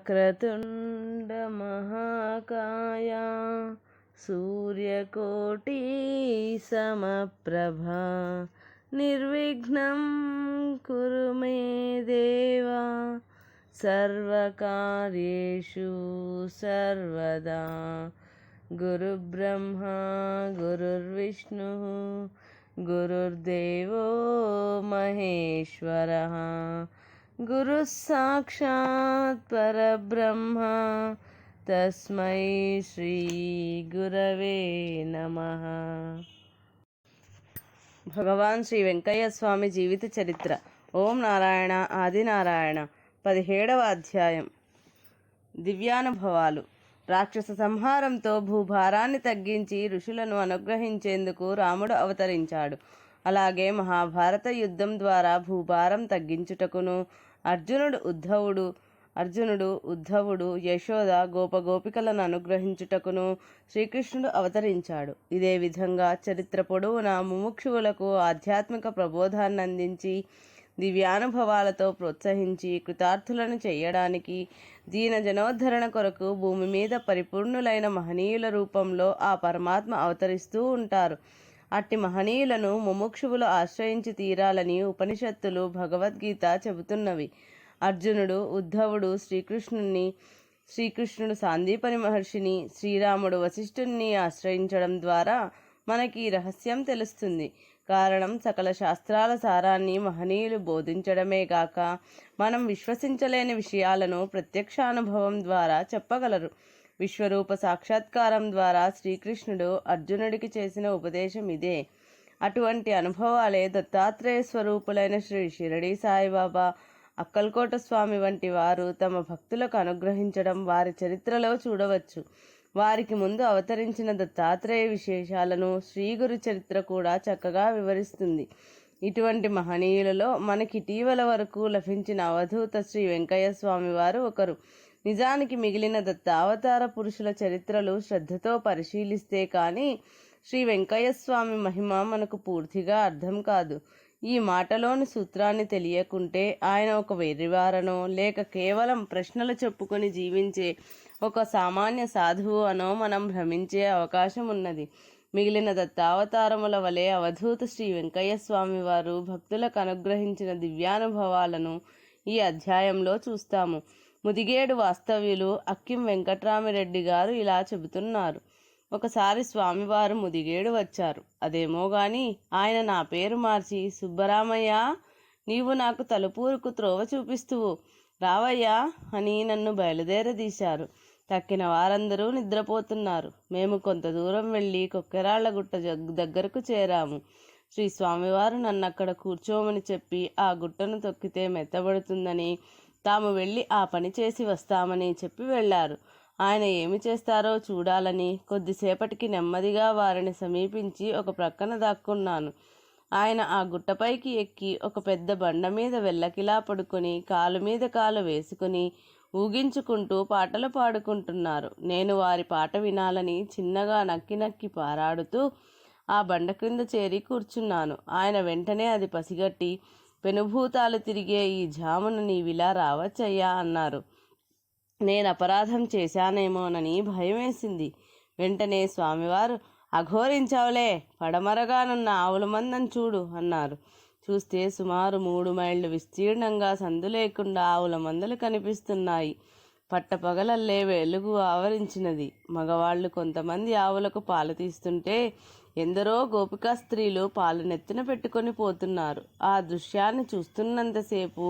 వక్రతుండ మహాకాయ సూర్యకోటి సమప్రభా నిర్విఘ్నం కురు మే దేవా సర్వకార్యేషు సర్వదా. గురుబ్రహ్మా గురుర్విష్ణు గురుర్దేవో మహేశ్వరః గురుః సాక్షాత్ పరబ్రహ్మ తస్మై శ్రీ గురవే నమః. భగవాన్ శ్రీ వెంకయ్య స్వామి జీవిత చరిత్ర. ఓం నారాయణ ఆదినారాయణ. 17వ అధ్యాయం. దివ్యానుభవాలు. రాక్షస సంహారంతో భూభారాన్ని తగ్గించి ఋషులను అనుగ్రహించేందుకు రాముడు అవతరించాడు. అలాగే మహాభారత యుద్ధం ద్వారా భూభారం తగ్గించుటకును అర్జునుడు ఉద్ధవుడు యశోద గోపగోపికలను అనుగ్రహించుటకును శ్రీకృష్ణుడు అవతరించాడు. ఇదే విధంగా చరిత్ర పొడవునా ముముక్షువులకు ఆధ్యాత్మిక ప్రబోధాన్ని అందించి దివ్యానుభవాలతో ప్రోత్సహించి కృతార్థులను చేయడానికి దీన జనోద్ధరణ కొరకు భూమి మీద పరిపూర్ణులైన మహనీయుల రూపంలో ఆ పరమాత్మ అవతరిస్తూ ఉంటారు. అట్టి మహనీయులను ముముక్షువులు ఆశ్రయించి తీరాలని ఉపనిషత్తులు భగవద్గీత చెబుతున్నవి. అర్జునుడు ఉద్ధవుడు శ్రీకృష్ణుడు సాందీపని మహర్షిని, శ్రీరాముడు వశిష్ఠుని ఆశ్రయించడం ద్వారా మనకి ఈ రహస్యం తెలుస్తుంది. కారణం, సకల శాస్త్రాల సారాన్ని మహనీయులు బోధించడమే గాక మనం విశ్వసించలేని విషయాలను ప్రత్యక్షానుభవం ద్వారా చెప్పగలరు. విశ్వరూప సాక్షాత్కారం ద్వారా శ్రీకృష్ణుడు అర్జునుడికి చేసిన ఉపదేశం ఇదే. అటువంటి అనుభవాలే దత్తాత్రేయ స్వరూపులైన శ్రీ షిరిడీ సాయిబాబా, అక్కల్కోట స్వామి వంటి వారు తమ భక్తులకు అనుగ్రహించడం వారి చరిత్రలో చూడవచ్చు. వారికి ముందు అవతరించిన దత్తాత్రేయ విశేషాలను శ్రీగురు చరిత్ర కూడా చక్కగా వివరిస్తుంది. ఇటువంటి మహనీయులలో మనకిటీవల వరకు లభించిన అవధూత శ్రీ వెంకయ్య స్వామి వారు ఒకరు. నిజానికి మిగిలిన దత్తావతార పురుషుల చరిత్రలు శ్రద్ధతో పరిశీలిస్తే కానీ శ్రీ వెంకయ్య స్వామి మహిమ మనకు పూర్తిగా అర్థం కాదు. ఈ మాటలోని సూత్రాన్ని తెలియకుంటే ఆయన ఒక వెర్రివారనో లేక కేవలం ప్రశ్నలు చెప్పుకొని జీవించే ఒక సామాన్య సాధువు అనో మనం భ్రమించే అవకాశం ఉన్నది. మిగిలిన దత్తావతారముల వలె అవధూత శ్రీ వెంకయ్య స్వామి వారు భక్తులకు అనుగ్రహించిన దివ్యానుభవాలను ఈ అధ్యాయంలో చూస్తాము. ముదిగేడు వాస్తవ్యులు అక్కిం వెంకట్రామిరెడ్డి గారు ఇలా చెబుతున్నారు. ఒకసారి స్వామివారు ముదిగేడు వచ్చారు. అదేమో గాని ఆయన నా పేరు మార్చి, సుబ్బరామయ్య, నీవు నాకు తలుపూరుకు త్రోవ చూపిస్తువు రావయ్యా అని నన్ను బయలుదేరదీశారు. తక్కిన వారందరూ నిద్రపోతున్నారు. మేము కొంత దూరం వెళ్ళి కొక్కెరాళ్లగుట్ట దగ్గరకు చేరాము. శ్రీ స్వామివారు నన్ను అక్కడ కూర్చోమని చెప్పి ఆ గుట్టను తొక్కితే మెత్తబడుతుందని, తాము వెళ్ళి ఆ పని చేసి వస్తామని చెప్పి వెళ్ళారు. ఆయన ఏమి చేస్తారో చూడాలని కొద్దిసేపటికి నెమ్మదిగా వారిని సమీపించి ఒక ప్రక్కన దాక్కున్నాను. ఆయన ఆ గుట్టపైకి ఎక్కి ఒక పెద్ద బండ మీద వెల్లకిలా పడుకొని కాలు మీద కాలు వేసుకుని ఊగించుకుంటూ పాటలు పాడుకుంటున్నారు. నేను వారి పాట వినాలని చిన్నగా నక్కి నక్కి పారాడుతూ ఆ బండ క్రింద చేరి కూర్చున్నాను. ఆయన వెంటనే అది పసిగట్టి, పెనుభూతాలు తిరిగే ఈ జామున నీవిలా రావచ్చయ్యా అన్నారు. నేను అపరాధం చేశానేమోనని భయం వేసింది. వెంటనే స్వామివారు, అఘోరించావులే, పడమరగానున్న ఆవుల మందను చూడు అన్నారు. చూస్తే సుమారు 3 మైళ్ళు విస్తీర్ణంగా సందు లేకుండా ఆవుల మందలు కనిపిస్తున్నాయి. పట్టపగలల్లే వెలుగు ఆవరించినది. మగవాళ్ళు కొంతమంది ఆవులకు పాలు తీస్తుంటే ఎందరో గోపికా స్త్రీలు పాలు నెత్తిన పెట్టుకొని పోతున్నారు. ఆ దృశ్యాన్ని చూస్తున్నంతసేపు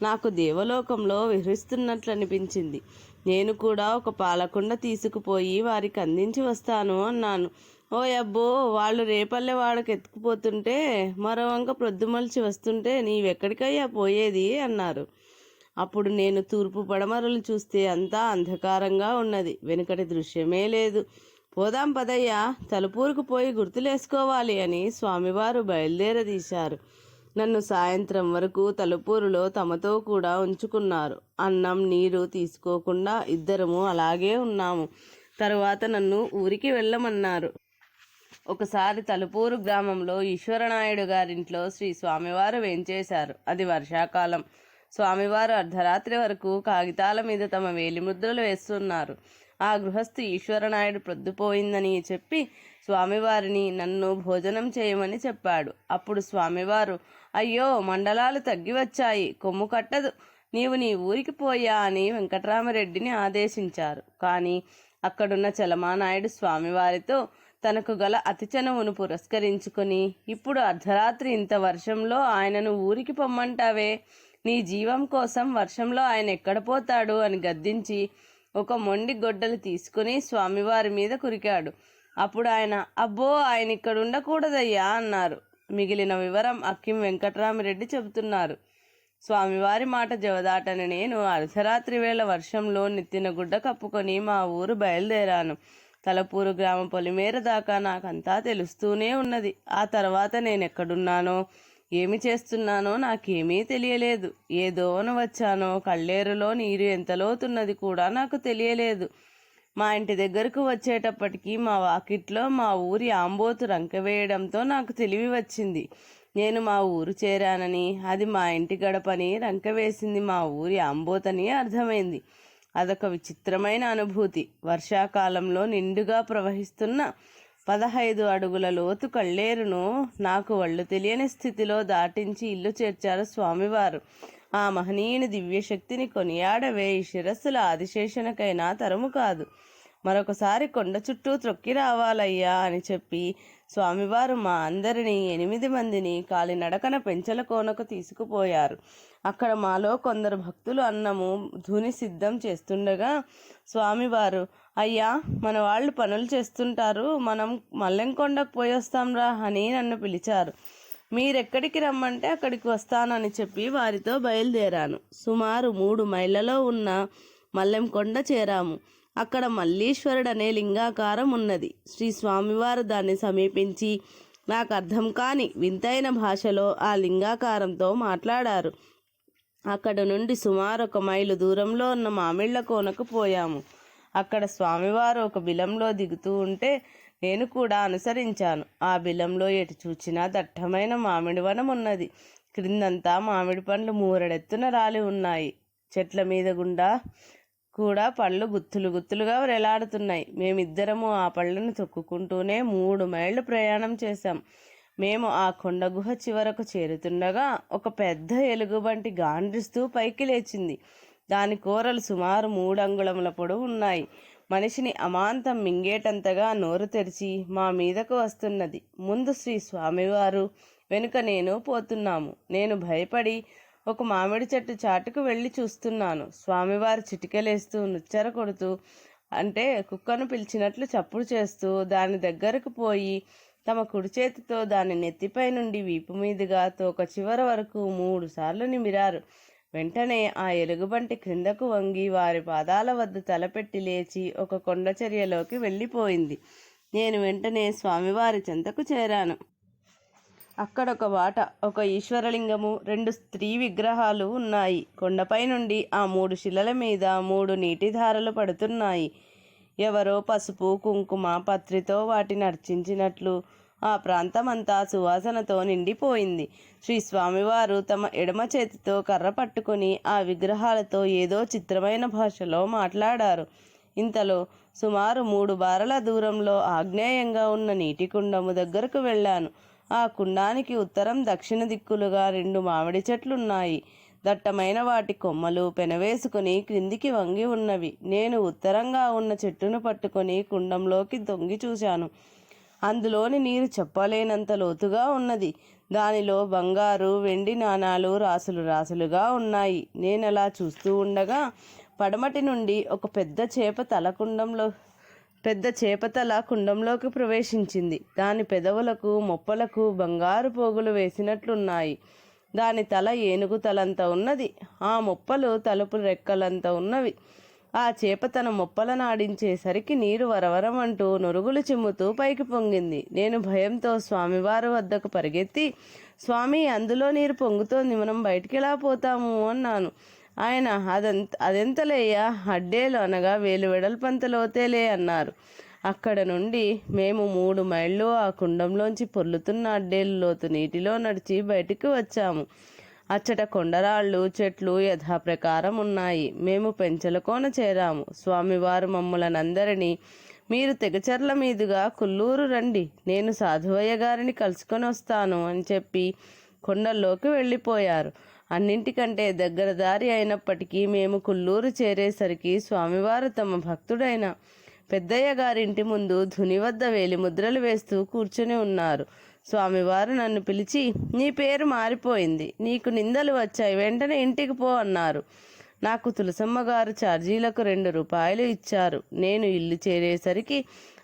నాకు దేవలోకంలో విహరిస్తున్నట్లు అనిపించింది. నేను కూడా ఒక పాలకుండ తీసుకుపోయి వారికి అందించి వస్తాను అన్నాను. ఓ అబ్బో, వాళ్ళు రేపల్లె వాడకు ఎత్తుకుపోతుంటే మరో వంక ప్రొద్దుమలిచి వస్తుంటే నీవెక్కడికయ్యా పోయేది అన్నారు. అప్పుడు నేను తూర్పు పడమరలు చూస్తే అంతా అంధకారంగా ఉన్నది. వెనుకటి దృశ్యమే లేదు. పోదాం పదయ్యా, తలుపూరుకు పోయి గుర్తులేసుకోవాలి అని స్వామివారు బయలుదేరదీశారు. నన్ను సాయంత్రం వరకు తలుపూరులో తమతో కూడా ఉంచుకున్నారు. అన్నం నీరు తీసుకోకుండా ఇద్దరము అలాగే ఉన్నాము. తరువాత నన్ను ఊరికి వెళ్ళమన్నారు. ఒకసారి తలుపూరు గ్రామంలో ఈశ్వరనాయుడు గారింట్లో శ్రీ స్వామివారు వేంచేశారు. అది వర్షాకాలం. స్వామివారు అర్ధరాత్రి వరకు కాగితాల మీద తమ వేలిముద్రలు వేస్తున్నారు. ఆ గృహస్థు ఈశ్వరనాయుడు ప్రొద్దుపోయిందని చెప్పి స్వామివారిని నన్ను భోజనం చేయమని చెప్పాడు. అప్పుడు స్వామివారు, అయ్యో మండలాలు తగ్గి వచ్చాయి, కొమ్ము కట్టదు, నీవు నీ ఊరికి పోయా అని వెంకట్రామరెడ్డిని ఆదేశించారు. కానీ అక్కడున్న చలమానాయుడు స్వామివారితో తనకు గల అతి చనువును పురస్కరించుకొని, ఇప్పుడు అర్ధరాత్రి ఇంత వర్షంలో ఆయనను ఊరికి పొమ్మంటావే, నీ జీవం కోసం వర్షంలో ఆయన ఎక్కడ పోతాడు అని గద్దించి ఒక మొండి గొడ్డలు తీసుకుని స్వామివారి మీద కురికాడు. అప్పుడు ఆయన, అబ్బో ఆయన ఇక్కడ ఉండకూడదయ్యా అన్నారు. మిగిలిన వివరం అక్కిం వెంకట్రామరెడ్డి చెబుతున్నారు. స్వామివారి మాట జవదాటని నేను అర్ధరాత్రి వేళ వర్షంలో నెత్తిన గుడ్డ కప్పుకొని మా ఊరు బయలుదేరాను. తలపూరు గ్రామ పొలిమేర దాకా నాకంతా తెలుస్తూనే ఉన్నది. ఆ తర్వాత నేనెక్కడున్నానో ఏమి చేస్తున్నానో నాకేమీ తెలియలేదు. ఏ దోవన వచ్చానో కళ్ళేరులో నీరు ఎంత లోతున్నది కూడా నాకు తెలియలేదు. మా ఇంటి దగ్గరకు వచ్చేటప్పటికి మా వాకిట్లో మా ఊరి ఆంబోతు రంకెవేయడంతో నాకు తెలివి వచ్చింది. నేను మా ఊరు చేరానని, అది మా ఇంటి గడపని, రంకెవేసింది మా ఊరి ఆంబోతని అర్థమైంది. అదొక విచిత్రమైన అనుభూతి. వర్షాకాలంలో నిండుగా ప్రవహిస్తున్న 15 అడుగుల లోతు కళ్ళేరును నాకు ఒళ్ళు తెలియని స్థితిలో దాటించి ఇల్లు చేర్చారు స్వామివారు. ఆ మహనీయుని దివ్యశక్తిని కొనియాడవే ఈ శిరస్సుల ఆదిశేషనకైనా తరము కాదు. మరొకసారి కొండ చుట్టూ త్రొక్కి రావాలయ్యా అని చెప్పి స్వామివారు మా అందరినీ 8 మందిని కాలినడకన పెంచల కోనకు తీసుకుపోయారు. అక్కడ మాలో కొందరు భక్తులు అన్నము ధూని సిద్ధం చేస్తుండగా స్వామివారు, అయ్యా మన వాళ్ళు పనులు చేస్తుంటారు, మనం మల్లెంకొండకు పోయొస్తాంరా అని నన్ను పిలిచారు. మీరెక్కడికి రమ్మంటే అక్కడికి వస్తానని చెప్పి వారితో బయలుదేరాను. సుమారు 3 మైళ్ళలో ఉన్న మల్లెంకొండ చేరాము. అక్కడ మల్లీశ్వరుడు అనే లింగాకారం ఉన్నది. శ్రీ స్వామివారు దాన్ని సమీపించి నాకు అర్థం కాని వింతైన భాషలో ఆ లింగాకారంతో మాట్లాడారు. అక్కడ నుండి సుమారు 1 మైలు దూరంలో ఉన్న మామిళ్ళ కోనకు పోయాము. అక్కడ స్వామివారు ఒక బిలంలో దిగుతూ ఉంటే నేను కూడా అనుసరించాను. ఆ బిలంలో ఎటు చూచినా దట్టమైన మామిడి వనం ఉన్నది. క్రిందంతా మామిడి పండ్లు మూరెడెత్తున రాలి ఉన్నాయి. చెట్ల మీద గుండా కూడా పళ్ళు గుత్తులు గుత్తులుగా వేలాడుతున్నాయి. మేమిద్దరము ఆ పళ్ళను తొక్కుకుంటూనే 3 మైళ్ళు ప్రయాణం చేశాం. మేము ఆ కొండ గుహ చివరకు చేరుతుండగా ఒక పెద్ద ఎలుగుబంటి గాండ్రిస్తూ పైకి లేచింది. దాని కూరలు సుమారు 3 అంగుళముల పొడవు ఉన్నాయి. మనిషిని అమాంతం మింగేటంతగా నోరు తెరిచి మా మీదకు వస్తున్నది. ముందు శ్రీ స్వామివారు, వెనుక నేను పోతున్నాము. నేను భయపడి ఒక మామిడి చెట్టు చాటుకు వెళ్ళి చూస్తున్నాను. స్వామివారు చిటికెలేస్తూ నుచ్చర కొడుతూ, అంటే కుక్కను పిలిచినట్లు చప్పుడు చేస్తూ దాని దగ్గరకు పోయి తమ కుడి చేతితో దాని నెత్తిపై నుండి వీపు మీదుగా తోక చివర వరకు 3 సార్లు నిమిరారు. వెంటనే ఆ ఎలుగుబంటి క్రిందకు వంగి వారి పాదాల వద్ద తలపెట్టి లేచి ఒక కొండ చర్యలోకి వెళ్ళిపోయింది. నేను వెంటనే స్వామివారి చెంతకు చేరాను. అక్కడొక వాట, ఒక ఈశ్వరలింగము, 2 స్త్రీ విగ్రహాలు ఉన్నాయి. కొండపై నుండి ఆ 3 శిలల మీద 3 నీటిధారలు పడుతున్నాయి. ఎవరో పసుపు కుంకుమ పత్రితో వాటిని అర్చించినట్లు ఆ ప్రాంతమంతా సువాసనతో నిండిపోయింది. శ్రీ స్వామివారు తమ ఎడమ చేతితో కర్ర పట్టుకుని ఆ విగ్రహాలతో ఏదో చిత్రమైన భాషలో మాట్లాడారు. ఇంతలో సుమారు 3 బారల దూరంలో ఆగ్నేయంగా ఉన్న నీటి కుండము దగ్గరకు వెళ్ళాను. ఆ కుండానికి ఉత్తరం దక్షిణ దిక్కులుగా 2 మామిడి చెట్లున్నాయి. దట్టమైన వాటి కొమ్మలు పెనవేసుకుని క్రిందికి వంగి ఉన్నవి. నేను ఉత్తరంగా ఉన్న చెట్టును పట్టుకొని కుండంలోకి తొంగి చూశాను. అందులోని నీరు చెప్పలేనంత లోతుగా ఉన్నది. దానిలో బంగారు వెండి నాణాలు రాసులు రాసులుగా ఉన్నాయి. నేనలా చూస్తూ ఉండగా పడమటి నుండి ఒక పెద్ద చేపతల కుండంలోకి ప్రవేశించింది. దాని పెదవులకు మొప్పలకు బంగారు పోగులు వేసినట్లున్నాయి. దాని తల ఏనుగు తలంత ఉన్నది. ఆ మొప్పలు తలుపు రెక్కలంత ఉన్నవి. ఆ చేప తన మొప్పలను ఆడించేసరికి నీరు వరవరమంటూ నొరుగులు చిమ్ముతూ పైకి పొంగింది. నేను భయంతో స్వామివారి వద్దకు పరిగెత్తి, స్వామి, అందులో నీరు పొంగుతోంది, మనం బయటికి ఎలా పోతాము అన్నాను. ఆయన, అదెంతలేయ్యా, అడ్డేలు అనగా వేలు వెడల్పంత లోతేలే అన్నారు. అక్కడ నుండి మేము 3 మైళ్ళు ఆ కుండంలోంచి పొర్లుతున్న అడ్డేలు లోతు నీటిలో నడిచి బయటికి వచ్చాము. అచ్చట కొండరాళ్ళు చెట్లు యథాప్రకారం ఉన్నాయి. మేము పెంచలకోన చేరాము. స్వామివారు మమ్ములనందరినీ మీరు తెగచర్ల మీదుగా కుల్లూరు రండి, నేను సాధువయ్య గారిని కలుసుకొని వస్తాను అని చెప్పి కొండల్లోకి వెళ్ళిపోయారు. అన్నింటికంటే దగ్గర దారి అయినప్పటికీ మేము కుల్లూరు చేరేసరికి స్వామివారు తమ భక్తుడైన పెద్దయ్య గారింటి ముందు ధుని వద్ద వేలి ముద్రలు వేస్తూ కూర్చుని ఉన్నారు. స్వామివారు నన్ను పిలిచి, నీ పేరు మారిపోయింది, నీకు నిందలు వచ్చాయి, వెంటనే ఇంటికి పో అన్నారు. నాకు తులసమ్మ గారు ఛార్జీలకు 2 రూపాయలు ఇచ్చారు. నేను ఇల్లు చేరేసరికి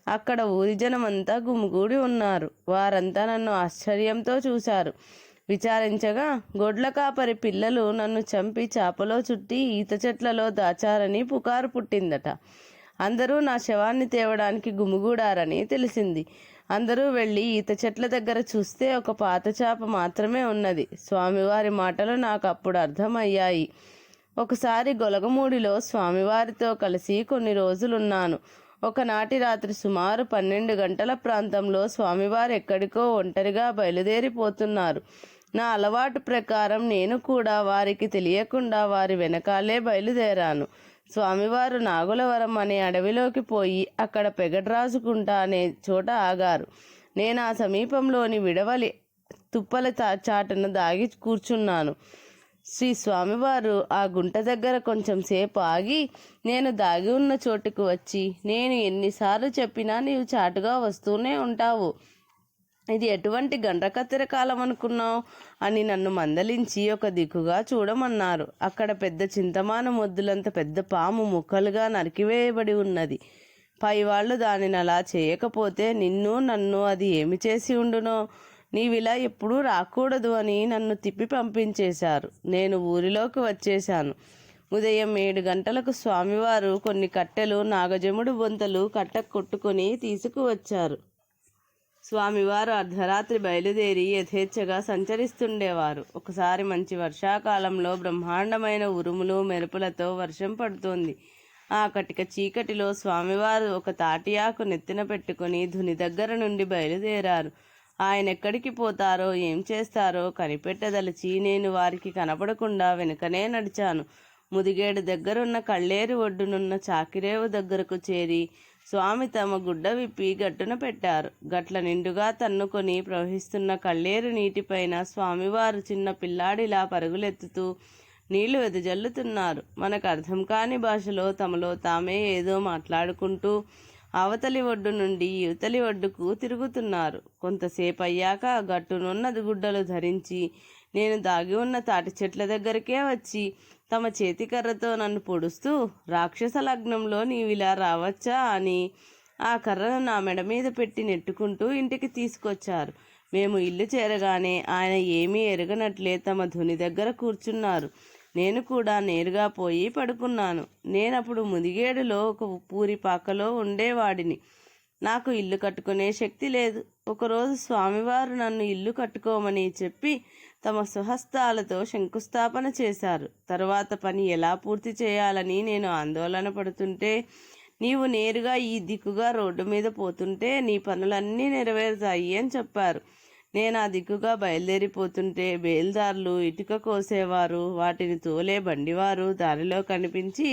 అక్కడ ఊరి జనమంతా గుమిగూడి ఉన్నారు. వారంతా నన్ను ఆశ్చర్యంతో చూశారు. విచారించగా గొడ్ల కాపరి పిల్లలు నన్ను చంపి చాపలో చుట్టి ఈత చెట్లలో దాచారని పుకారు పుట్టిందట. అందరూ నా శవాన్ని తేవడానికి గుమిగూడారని తెలిసింది. అందరూ వెళ్ళి ఈత చెట్ల దగ్గర చూస్తే ఒక పాత చాప మాత్రమే ఉన్నది. స్వామివారి మాటలు నాకు అప్పుడు అర్థమయ్యాయి. ఒకసారి గొలగమూడిలో స్వామివారితో కలిసి కొన్ని రోజులున్నాను. ఒకనాటి రాత్రి సుమారు 12 గంటల ప్రాంతంలో స్వామివారు ఎక్కడికో ఒంటరిగా బయలుదేరిపోతున్నారు. నా అలవాటు ప్రకారం నేను కూడా వారికి తెలియకుండా వారి వెనకాలే బయలుదేరాను. స్వామివారు నాగులవరం అనే అడవిలోకి పోయి అక్కడ పెగడ్రాజుకుంట అనే చోట ఆగారు. నేను ఆ సమీపంలోని విడవలి తుప్పల చాటున దాగి కూర్చున్నాను. శ్రీ స్వామివారు ఆ గుంట దగ్గర కొంచెం సేపు ఆగి నేను దాగి ఉన్న చోటుకు వచ్చి, నేను ఎన్నిసార్లు చెప్పినా నీవు చాటుగా వస్తూనే ఉంటావు, ఇది ఎటువంటి గండ్రకత్తెర కాలం అనుకున్నావు అని నన్ను మందలించి ఒక దిక్కుగా చూడమన్నారు. అక్కడ పెద్ద చింతమాన మొద్దులంత పెద్ద పాము ముక్కలుగా నరికివేయబడి ఉన్నది. పైవాళ్ళు దానిని అలా చేయకపోతే నిన్ను నన్ను అది ఏమి చేసి ఉండునో. నీవిలా ఎప్పుడూ రాకూడదు అని నన్ను తిప్పి పంపించేశారు. నేను ఊరిలోకి వచ్చేశాను. ఉదయం 7 గంటలకు స్వామివారు కొన్ని కట్టెలు నాగజముడు బొంతలు కట్ట కొట్టుకొని తీసుకువచ్చారు. స్వామివారు అర్ధరాత్రి బయలుదేరి యథేచ్ఛగా సంచరిస్తుండేవారు. ఒకసారి మంచి వర్షాకాలంలో బ్రహ్మాండమైన ఉరుములు మెరుపులతో వర్షం పడుతోంది. ఆ కటిక చీకటిలో స్వామివారు ఒక తాటియాకు నెత్తిన పెట్టుకుని ధుని దగ్గర నుండి బయలుదేరారు. ఆయన ఎక్కడికి పోతారో ఏం చేస్తారో కనిపెట్టదలిచి నేను వారికి కనపడకుండా వెనుకనే నడిచాను. ముదిగేడు దగ్గరున్న కళ్ళేరు ఒడ్డునున్న చాకిరేవు దగ్గరకు చేరి స్వామి తమ గుడ్డ విప్పి గట్టున పెట్టారు. గట్ల నిండుగా తన్నుకొని ప్రవహిస్తున్న కళ్ళేరు నీటిపైన స్వామివారు చిన్న పిల్లాడిలా పరుగులెత్తుతూ నీళ్లు వెదజల్లుతున్నారు. మనకు అర్థం కాని భాషలో తమలో తామే ఏదో మాట్లాడుకుంటూ అవతలి ఒడ్డు నుండి యువతలి ఒడ్డుకు తిరుగుతున్నారు. కొంతసేపు అయ్యాక గట్టునున్న గుడ్డలు ధరించి నేను దాగి ఉన్న తాటి చెట్ల దగ్గరికే వచ్చి తమ చేతికర్రతో నన్ను పొడుస్తూ, రాక్షస లగ్నంలో నీవిలా రావచ్చా అని ఆ కర్రను నా మెడ మీద పెట్టి నెట్టుకుంటూ ఇంటికి తీసుకొచ్చారు. మేము ఇల్లు చేరగానే ఆయన ఏమీ ఎరగనట్లే తమ ధుని దగ్గర కూర్చున్నారు. నేను కూడా నేరుగా పోయి పడుకున్నాను. నేనప్పుడు ముదిగేడులో ఒక పూరిపాకలో ఉండేవాడిని. నాకు ఇల్లు కట్టుకునే శక్తి లేదు. ఒకరోజు స్వామివారు నన్ను ఇల్లు కట్టుకోమని చెప్పి తమ స్వహస్తాలతో శంకుస్థాపన చేశారు. తరువాత పని ఎలా పూర్తి చేయాలని నేను ఆందోళన పడుతుంటే, నీవు నేరుగా ఈ దిక్కుగా రోడ్డు మీద పోతుంటే నీ పనులన్నీ నెరవేరుతాయి అని చెప్పారు. నేను ఆ దిక్కుగా బయలుదేరిపోతుంటే బేల్దారులు, ఇటుక కోసేవారు, వాటిని తోలే బండివారు దారిలో కనిపించి,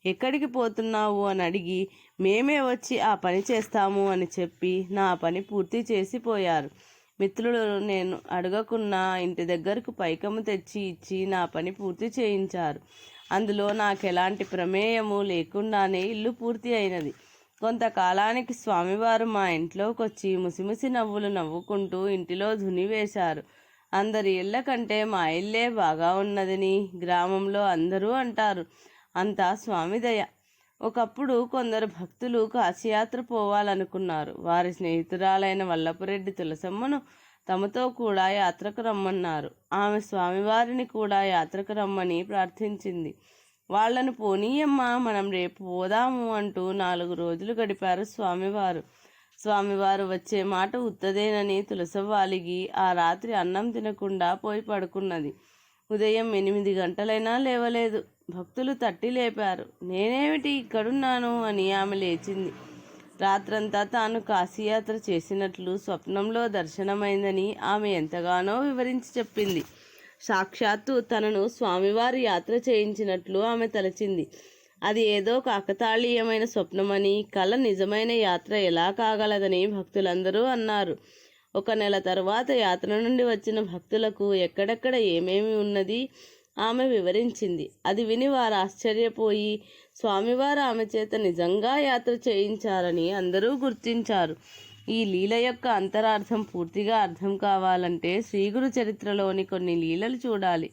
ఎక్కడికి పోతున్నావు అని అడిగి, మేమే వచ్చి ఆ పని చేస్తాము అని చెప్పి నా పని పూర్తి చేసిపోయారు. మిత్రులు నేను అడగకున్నా ఇంటి దగ్గరకు పైకము తెచ్చి ఇచ్చి నా పని పూర్తి చేయించారు. అందులో నాకెలాంటి ప్రమేయము లేకుండానే ఇల్లు పూర్తి అయినది. కొంతకాలానికి స్వామివారు మా ఇంట్లోకి వచ్చి ముసిముసి నవ్వులు నవ్వుకుంటూ ఇంటిలో ధుని వేశారు. అందరి ఇళ్ల కంటే మా ఇల్లే బాగా ఉన్నదని గ్రామంలో అందరూ అంటారు. అంతా స్వామి దయ. ఒకప్పుడు కొందరు భక్తులు కాశీయాత్ర పోవాలనుకున్నారు. వారి స్నేహితురాలైన వల్లపురెడ్డి తులసమ్మను తమతో కూడా యాత్రకు రమ్మన్నారు. ఆమె స్వామివారిని కూడా యాత్రకు రమ్మని ప్రార్థించింది. వాళ్లను పోనీయమ్మా, మనం రేపు పోదాము అంటూ 4 రోజులు గడిపారు స్వామివారు. స్వామివారు వచ్చే మాట ఉత్తదేనని తులసవ్వాలిగి ఆ రాత్రి అన్నం తినకుండా పోయి పడుకున్నది. ఉదయం 8 గంటలైనా లేవలేదు. భక్తులు తట్టి లేపారు. నేనేమిటి ఇక్కడున్నాను అని ఆమె లేచింది. రాత్రంతా తాను కాశీయాత్ర చేసినట్లు స్వప్నంలో దర్శనమైందని ఆమె ఎంతగానో వివరించి చెప్పింది. సాక్షాత్తు తనను స్వామివారి యాత్ర చేయించినట్లు ఆమె తలచింది. అది ఏదో కాకతాళీయమైన స్వప్నమని, కల నిజమైన యాత్ర ఎలా కాగలదని భక్తులందరూ అన్నారు. 1 నెల తర్వాత యాత్ర నుండి వచ్చిన భక్తులకు ఎక్కడెక్కడ ఏమేమి ఉన్నది ఆమె వివరించింది. అది విని వారు ఆశ్చర్యపోయి స్వామివారు ఆమె చేత నిజంగా యాత్ర చేయించారని అందరూ గుర్తించారు. ఈ లీల యొక్క అంతరార్థం పూర్తిగా అర్థం కావాలంటే శ్రీగురు చరిత్రలోని కొన్ని లీలలు చూడాలి.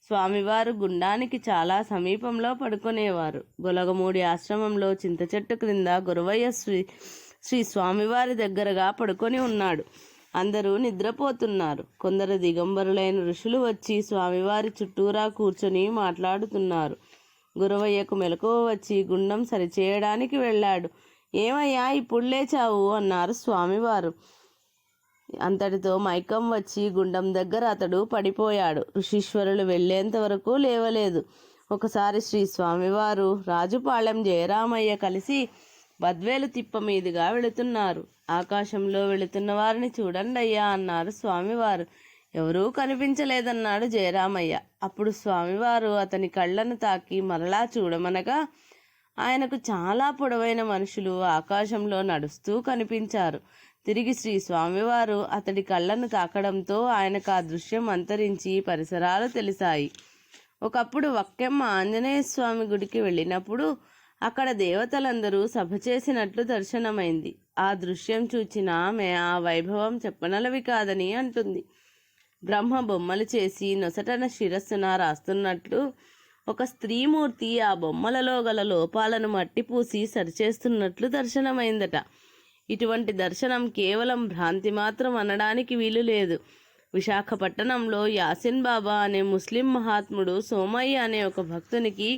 స్వామివారు గుండానికి చాలా సమీపంలో పడుకునేవారు. గొలగమూడి ఆశ్రమంలో చింత చెట్టు క్రింద గురవయ్య శ్రీ స్వామివారి దగ్గరగా పడుకొని ఉన్నాడు. అందరూ నిద్రపోతున్నారు. కొందరు దిగంబరులైన ఋషులు వచ్చి స్వామివారి చుట్టూరా కూర్చొని మాట్లాడుతున్నారు. గురవయ్యకు మెలకువ వచ్చి గుండం సరిచేయడానికి వెళ్ళాడు. ఏమయ్యా, ఇప్పుడు లేచావు అన్నారు స్వామివారు. అంతటితో మైకం వచ్చి గుండం దగ్గర అతడు పడిపోయాడు. ఋషీశ్వరులు వెళ్ళేంత వరకు లేవలేదు. ఒకసారి శ్రీ స్వామివారు రాజుపాళెం జయరామయ్య కలిసి బద్వేలు తిప్ప మీదుగా వెళుతున్నారు. ఆకాశంలో వెళుతున్న వారిని చూడండి అయ్యా అన్నారు స్వామివారు. ఎవరూ కనిపించలేదన్నాడు జయరామయ్య. అప్పుడు స్వామివారు అతని కళ్ళను తాకి మరలా చూడమనగా ఆయనకు చాలా పొడవైన మనుషులు ఆకాశంలో నడుస్తూ కనిపించారు. తిరిగి శ్రీ స్వామివారు అతడి కళ్ళను తాకడంతో ఆయనకు ఆ దృశ్యం అంతరించి పరిసరాలు తెలిసాయి. ఒకప్పుడు వక్కెమ్మ ఆంజనేయ స్వామి గుడికి వెళ్ళినప్పుడు అక్కడ దేవతలందరూ సభ చేసినట్లు దర్శనమైంది. ఆ దృశ్యం చూచిన ఆమె ఆ వైభవం చెప్పనలవి కాదని అంటుంది. బ్రహ్మ బొమ్మలు చేసి నొసటన శిరస్సున రాస్తున్నట్లు ఒక స్త్రీమూర్తి ఆ బొమ్మలలో గల లోపాలను మట్టిపూసి సరిచేస్తున్నట్లు దర్శనమైందట. ఇటువంటి దర్శనం కేవలం భ్రాంతి మాత్రం అనడానికి వీలు లేదు. విశాఖపట్టణంలో యాసిన్ బాబా అనే ముస్లిం మహాత్ముడు సోమయ్య అనే ఒక భక్తునికి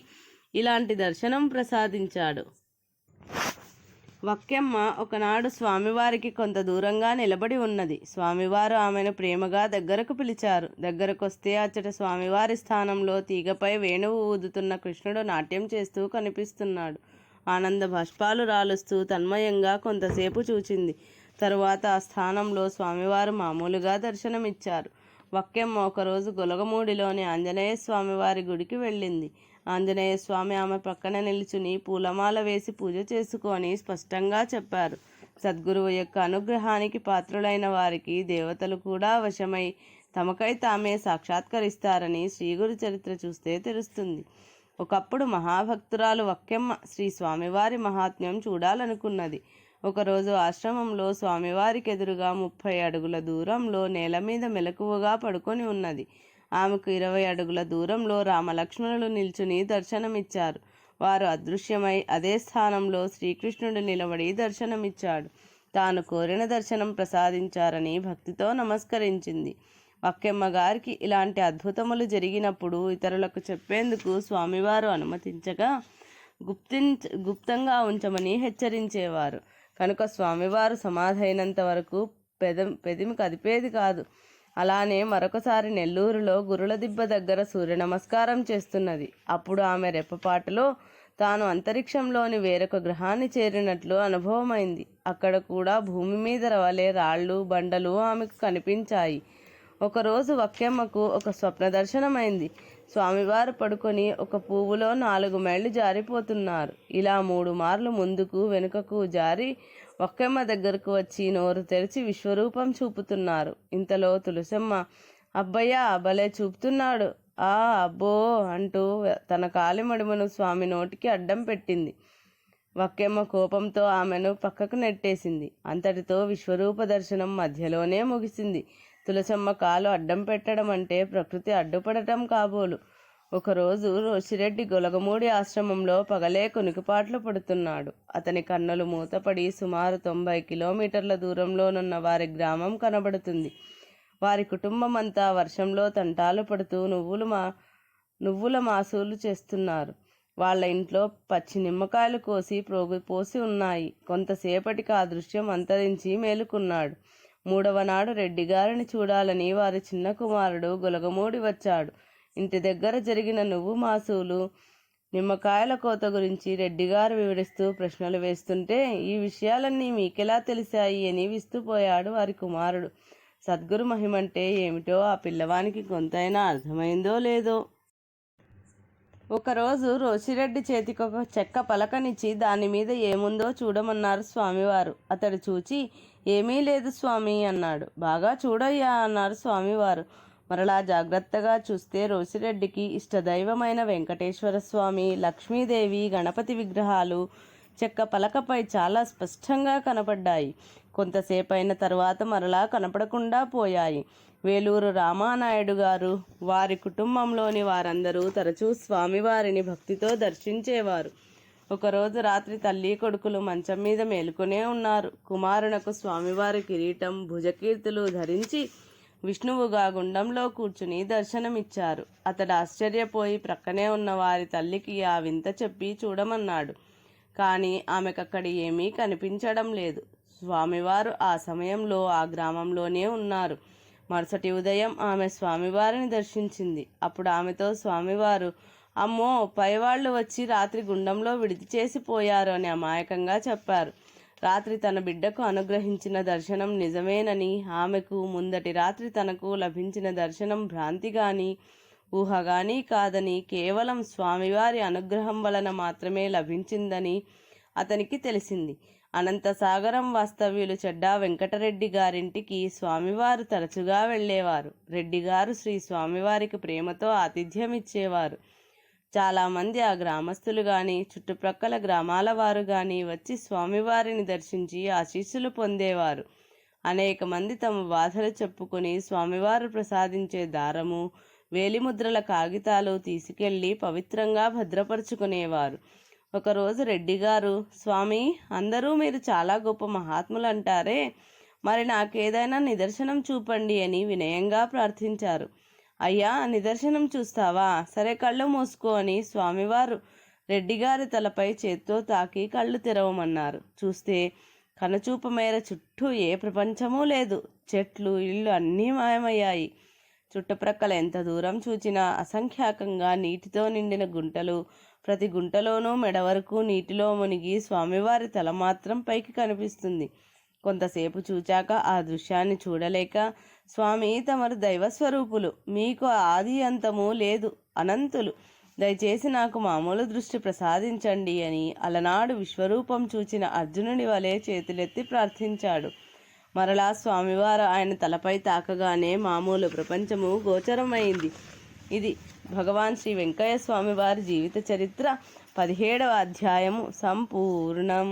ఇలాంటి దర్శనం ప్రసాదించాడు. వక్కెమ్మ ఒకనాడు స్వామివారికి కొంత దూరంగా నిలబడి ఉన్నది. స్వామివారు ఆమెను ప్రేమగా దగ్గరకు పిలిచారు. దగ్గరకొస్తే అచ్చట స్వామివారి స్థానంలో తీగపై వేణువు ఊదుతున్న కృష్ణుడు నాట్యం చేస్తూ కనిపిస్తున్నాడు. ఆనంద బాష్పాలు రాలుస్తూ తన్మయంగా కొంతసేపు చూచింది. తరువాత ఆ స్థానంలో స్వామివారు మామూలుగా దర్శనమిచ్చారు. వక్కెమ్మ ఒకరోజు గొలగమూడిలోని ఆంజనేయ స్వామివారి గుడికి వెళ్ళింది. ఆంజనేయ స్వామి ఆమె పక్కన నిలుచుని పూలమాల వేసి పూజ చేసుకొని స్పష్టంగా చెప్పారు. సద్గురువు యొక్క అనుగ్రహానికి పాత్రులైన వారికి దేవతలు కూడా వశమై తమకై తామే సాక్షాత్కరిస్తారని శ్రీగురు చరిత్ర చూస్తే తెలుస్తుంది. ఒకప్పుడు మహాభక్తురాలు వక్కెమ్మ శ్రీ స్వామివారి మహాత్మ్యం చూడాలనుకున్నది. ఒకరోజు ఆశ్రమంలో స్వామివారికి ఎదురుగా 30 అడుగుల దూరంలో నేల మీద మెలకువగా పడుకొని ఉన్నది. ఆమెకు 20 అడుగుల దూరంలో రామలక్ష్మణులు నిల్చుని దర్శనమిచ్చారు. వారు అదృశ్యమై అదే స్థానంలో శ్రీకృష్ణుడు నిలబడి దర్శనమిచ్చాడు. తాను కోరిన దర్శనం ప్రసాదించారని భక్తితో నమస్కరించింది. వక్కెమ్మ గారికి ఇలాంటి అద్భుతములు జరిగినప్పుడు ఇతరులకు చెప్పేందుకు స్వామివారు అనుమతించగా గుప్తంగా ఉంచమని హెచ్చరించేవారు. కనుక స్వామివారు సమాధైనంత వరకు పెదిమి కదిపేది కాదు. అలానే మరొకసారి నెల్లూరులో గురులదిబ్బ దగ్గర సూర్య నమస్కారం చేస్తున్నది. అప్పుడు ఆమె రెప్పపాటులో తాను అంతరిక్షంలోని వేరొక గ్రహాన్ని చేరినట్లు అనుభవమైంది. అక్కడ కూడా భూమి మీద వలె రాళ్ళు బండలు ఆమెకు కనిపించాయి. ఒకరోజు వక్కెమ్మకు ఒక స్వప్న దర్శనమైంది. స్వామివారు పడుకొని ఒక పువ్వులో 4 మైళ్ళు జారిపోతున్నారు. ఇలా 3 మార్లు ముందుకు వెనుకకు జారి వక్కెమ్మ దగ్గరకు వచ్చి నోరు తెరిచి విశ్వరూపం చూపుతున్నారు. ఇంతలో తులసమ్మ అబ్బయ్యా భలే చూపుతున్నాడు, ఆ అబ్బో అంటూ తన కాలిమడుమను స్వామి నోటికి అడ్డం పెట్టింది. వక్కెమ్మ కోపంతో ఆమెను పక్కకు నెట్టేసింది. అంతటితో విశ్వరూప దర్శనం మధ్యలోనే ముగిసింది. తులసమ్మ కాలు అడ్డం పెట్టడం అంటే ప్రకృతి అడ్డుపడటం కాబోలు. ఒకరోజు రోషిరెడ్డి గొలగమూడి ఆశ్రమంలో పగలే కునికిపాట్లు పడుతున్నాడు. అతని కన్నులు మూతపడి సుమారు 90 కిలోమీటర్ల దూరంలోనున్న వారి గ్రామం కనబడుతుంది. వారి కుటుంబం అంతా వర్షంలో తంటాలు పడుతూ నువ్వుల మాసూలు చేస్తున్నారు. వాళ్ళ ఇంట్లో పచ్చి నిమ్మకాయలు కోసి పోసి ఉన్నాయి. కొంతసేపటికి ఆ దృశ్యం అంతరించి మేలుకున్నాడు. 3వ నాడు రెడ్డిగారిని చూడాలని వారి చిన్న కుమారుడు గొలగమూడి వచ్చాడు. ఇంటి దగ్గర జరిగిన నువ్వు మాసూలు నిమ్మకాయల కోత గురించి రెడ్డిగారు వివరిస్తూ ప్రశ్నలు వేస్తుంటే ఈ విషయాలన్నీ మీకెలా తెలిసాయి అని విస్తుపోయాడు వారి కుమారుడు. సద్గురు మహిమంటే ఏమిటో ఆ పిల్లవానికి కొంతైనా అర్థమైందో లేదో. ఒకరోజు రోషిరెడ్డి చేతికి ఒక చెక్క పలకనిచ్చి దాని మీద ఏముందో చూడమన్నారు స్వామివారు. అతడు చూచి ఏమీ లేదు స్వామి అన్నాడు. బాగా చూడయ్యా అన్నారు స్వామివారు. మరలా జాగ్రత్తగా చూస్తే రోషిరెడ్డికి ఇష్టదైవమైన వెంకటేశ్వర స్వామి, లక్ష్మీదేవి, గణపతి విగ్రహాలు చెక్క పలకపై చాలా స్పష్టంగా కనపడ్డాయి. కొంతసేపైన తరువాత మరలా కనపడకుండా పోయాయి. వేలూరు రామానాయుడు గారు, వారి కుటుంబంలోని వారందరూ తరచూ స్వామివారిని భక్తితో దర్శించేవారు. ఒకరోజు రాత్రి తల్లి కొడుకులు మంచం మీద మేలుకునే ఉన్నారు. కుమారునకు స్వామివారి కిరీటం, భుజకీర్తులు ధరించి విష్ణువుగా గుండంలో కూర్చుని దర్శనమిచ్చారు. అతడు ఆశ్చర్యపోయి ప్రక్కనే ఉన్న వారి తల్లికి ఆ వింత చెప్పి చూడమన్నాడు. కానీ ఆమెకక్కడి ఏమీ కనిపించడం లేదు. స్వామివారు ఆ సమయంలో ఆ గ్రామంలోనే ఉన్నారు. మరుసటి ఉదయం ఆమె స్వామివారిని దర్శించింది. అప్పుడు ఆమెతో స్వామివారు, అమ్మో, పైవాళ్లు వచ్చి రాత్రి గుండంలో విడిది చేసిపోయారు అని అమాయకంగా చెప్పారు. రాత్రి తన బిడ్డకు అనుగ్రహించిన దర్శనం నిజమేనని, ఆమెకు ముందటి రాత్రి తనకు లభించిన దర్శనం భ్రాంతి గాని ఊహ గాని కాదని, కేవలం స్వామివారి అనుగ్రహం వలన మాత్రమే లభించిందని అతనికి తెలిసింది. అనంతసాగరం వాస్తవ్యులు చెడ్డా వెంకటరెడ్డి గారింటికి స్వామివారు తరచుగా వెళ్ళేవారు. రెడ్డిగారు శ్రీ స్వామివారికి ప్రేమతో ఆతిథ్యం ఇచ్చేవారు. చాలామంది ఆ గ్రామస్తులు కానీ చుట్టుప్రక్కల గ్రామాల వారు కానీ వచ్చి స్వామివారిని దర్శించి ఆశీస్సులు పొందేవారు. అనేక మంది తమ బాధలు చెప్పుకొని స్వామివారు ప్రసాదించే దారము, వేలిముద్రల కాగితాలు తీసుకెళ్లి పవిత్రంగా భద్రపరుచుకునేవారు. ఒకరోజు రెడ్డిగారు, స్వామి, అందరూ మీరు చాలా గొప్ప మహాత్ములు అంటారే, మరి నాకేదైనా నిదర్శనం చూపండి అని వినయంగా ప్రార్థించారు. అయ్యా, నిదర్శనం చూస్తావా? సరే, కళ్ళు మూసుకో అని స్వామివారు రెడ్డిగారి తలపై చేత్తో తాకి కళ్ళు తెరవమన్నారు. చూస్తే కనుచూపు మేర చుట్టూ ఏ ప్రపంచమూ లేదు. చెట్లు, ఇళ్ళు అన్నీ మాయమయ్యాయి. చుట్టుప్రక్కల ఎంత దూరం చూచినా అసంఖ్యాకంగా నీటితో నిండిన గుంటలు, ప్రతి గుంటలోనూ మెడ వరకు నీటిలో మునిగి స్వామివారి తల మాత్రం పైకి కనిపిస్తుంది. కొంతసేపు చూచాక ఆ దృశ్యాన్ని చూడలేక, స్వామి, తమరు దైవస్వరూపులు, మీకు ఆది అంతము లేదు, అనంతులు, దయచేసి నాకు మామూలు దృష్టి ప్రసాదించండి అని అలనాడు విశ్వరూపం చూచిన అర్జునుడి వలె చేతులెత్తి ప్రార్థించాడు. మరలా స్వామివారు ఆయన తలపై తాకగానే మామూలు ప్రపంచము గోచరమైంది. ఇది భగవాన్ శ్రీ వెంకయ్య స్వామి వారి జీవిత చరిత్ర 17వ అధ్యాయము సంపూర్ణం.